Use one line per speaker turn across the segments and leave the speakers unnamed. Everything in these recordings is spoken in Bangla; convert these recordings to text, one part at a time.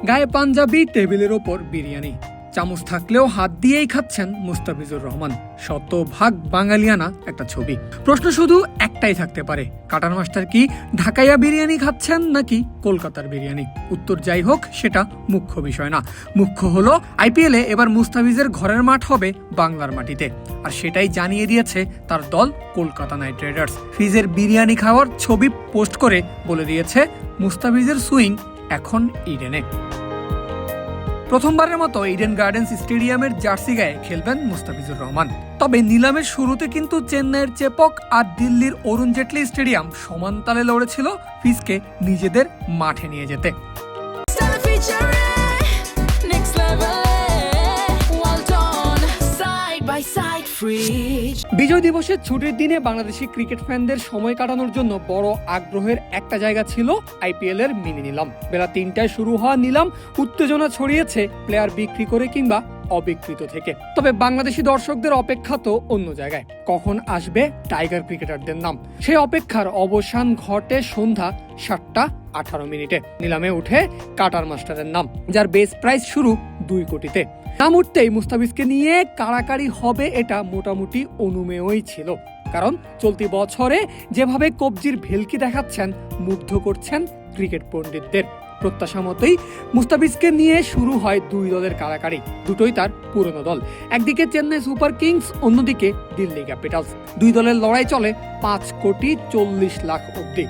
গায়ে পাঞ্জাবি, টেবিলের ওপর বিরিয়ানি, চামচ থাকলেও হাত দিয়েই খাচ্ছেন মুস্তাফিজুর রহমান। শতভাগ বাঙালিয়ানা একটা ছবি। প্রশ্ন শুধু একটাই থাকতে পারে, কাটার মাস্টার কি ঢাকাইয়া বিরিয়ানি খাচ্ছেন নাকি কলকাতার বিরিয়ানি? উত্তর যাই হোক, সেটা মুখ্য বিষয় না। মুখ্য হলো আইপিএলে এবার মুস্তাফিজের ঘরের মাঠ হবে বাংলার মাটিতে, আর সেটাই জানিয়ে দিয়েছে তার দল কলকাতা নাইট রাইডার্স। ফিজের বিরিয়ানি খাওয়ার ছবি পোস্ট করে বলে দিয়েছে মুস্তাফিজের সুইং এখন ইডেনে। প্রথমবারের মতো ইডেন গার্ডেন্স স্টেডিয়ামের জার্সি গায়ে খেলবেন মুস্তাফিজুর রহমান। তবে নিলামের শুরুতে কিন্তু চেন্নাইয়ের চেপক আর দিল্লির অরুণ জেটলি স্টেডিয়াম সমান তালে লড়েছিল ফিজকে নিজেদের মাঠে নিয়ে যেতে। বিজয় দিবসের ছুটির দিনে বাংলাদেশি ক্রিকেট ফ্যানদের সময় কাটানোর জন্য বড় আগ্রহের একটা জায়গা ছিল আইপিএল এর মিনি নিলাম। বেলা ৩টায় শুরু হওয়া নিলাম উত্তেজনা ছড়িয়েছে প্লেয়ার বিক্রি করে কিংবা অবিকৃত থেকে। তবে বাংলাদেশি দর্শকদের অপেক্ষা তো অন্য জায়গায়। কখন আসবে টাইগার ক্রিকেটারদের নাম, সেই অপেক্ষার অবসান ঘটে সন্ধ্যা ৭টা ১৮ নিলামে উঠে কাটার মাস্টারের নাম, যার বেস প্রাইস শুরু ২ কোটিতে। নাম উঠতেই মুস্তাফিজকে নিয়ে কাড়াকাড়ি হবে এটা মোটামুটি অনুমেয়ই ছিল, কারণ চলতি বছরে যেভাবে কবজির ভেলকি দেখাচ্ছেন মুগ্ধ করছেন ক্রিকেট পণ্ডিতদের। প্রত্যাশা মতোই মুস্তাফিজকে নিয়ে শুরু হয় দুই দলের কাড়াকাড়ি। দুটোই তার পুরনো দল, একদিকে চেন্নাই সুপার কিংস, অন্যদিকে দিল্লি ক্যাপিটালস। দুই দলের লড়াই চলে ৫,৪০,০০,০০০ অব্দি।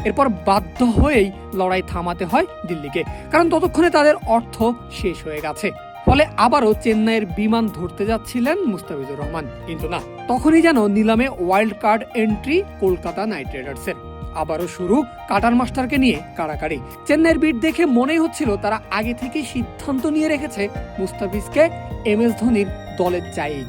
এরপর বাধ্য হয়েই লড়াই থামাতে হয় দিল্লিকে, কারণ ততক্ষণে তাদের অর্থ শেষ হয়ে গেছে। ফলে আবারও চেন্নাইয়ের বিমান ধরতে যাচ্ছিলেন মুস্তাফিজুর রহমান, কিন্তু না, তখনই যেন নিলামে wild card entry Kolkata Knight রাইডার্সের। আবারও শুরু কাটার মাস্টারকে নিয়ে কাড়াকাড়ি। চেন্নাইয়ের বিট দেখে মনেই হচ্ছিল তারা আগে থেকে সিদ্ধান্ত নিয়ে রেখেছে মুস্তাফিজকে MS ধোনির দলে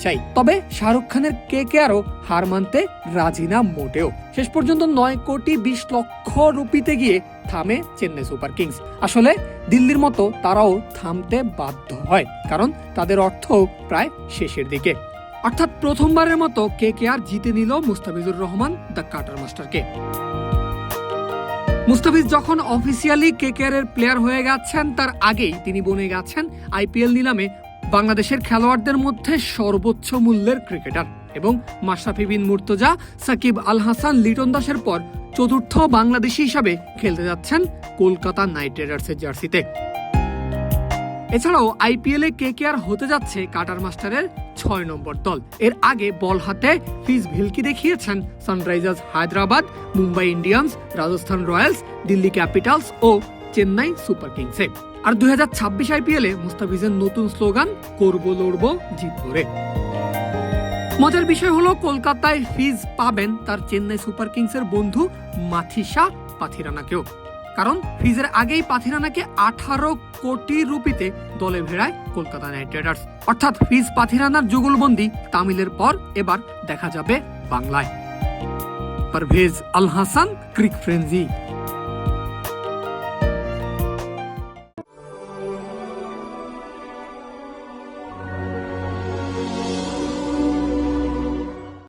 চাই। তবে শাহরুখ খানের কেকেআরও হার মানতে রাজি না মোটেও। শেষ পর্যন্ত ৯,২০,০০,০০০ রুপিতে গিয়ে থামে চেন্নাই সুপার কিংস। আসলে দিল্লির মতো তারাও থামতে বাধ্য হয়, কারণ তাদের অর্থ প্রায় শেষের দিকে। অর্থাৎ প্রথমবারের মতো কেকেআর জিতে নিল মুস্তাফিজুর রহমান দ্য কাটার মাস্টারকে। মুস্তাফিজ যখন অফিসিয়ালি কেকেআর এর প্লেয়ার হয়ে গেছেন, তার আগেই তিনি বনে গেছেন আইপিএল নিলামে বাংলাদেশের খেলোয়াড়দের মধ্যে সর্বোচ্চ মূল্যের ক্রিকেটার, এবং মাশরাফি বিন মুর্তজা, সাকিব আল হাসান, লিটন দাসের পর চতুর্থ বাংলাদেশি হিসাবে খেলতে যাচ্ছেন কলকাতা নাইট রাইডার্সের জার্সিতে। এছাড়াও আইপিএলে কেকেআর হতে যাচ্ছে কাটার মাস্টারের ৬ নম্বর দল। এর আগে বল হাতে ফিজ ভিলকি দেখিয়েছেন Sunrisers Hyderabad, Mumbai Indians, Rajasthan Royals, Delhi Capitals ও চেন্নাই সুপার কিংসে। আর ২০২৬ আইপিএলে মুস্তাফিজের নতুন স্লোগান করবো লড়বো জিতবো রে। মজার বিষয় হলো কলকাতায় ফিজ পাবেন তার চেন্নাই সুপার কিংসের বন্ধু মাথিসা পাথিরানাকেও, কারণ ফিজের আগেই পাথিরানাকে ১৮ কোটি রুপিতে দলে ভেড়ায় কলকাতা নাইট রাইডার্স। অর্থাৎ ফিজ পাথিরানার যুগলবন্দি তামিলের পর এবার দেখা যাবে বাংলায়। পারভেজ আল হাসান, ক্রিক ফ্রেন্জি।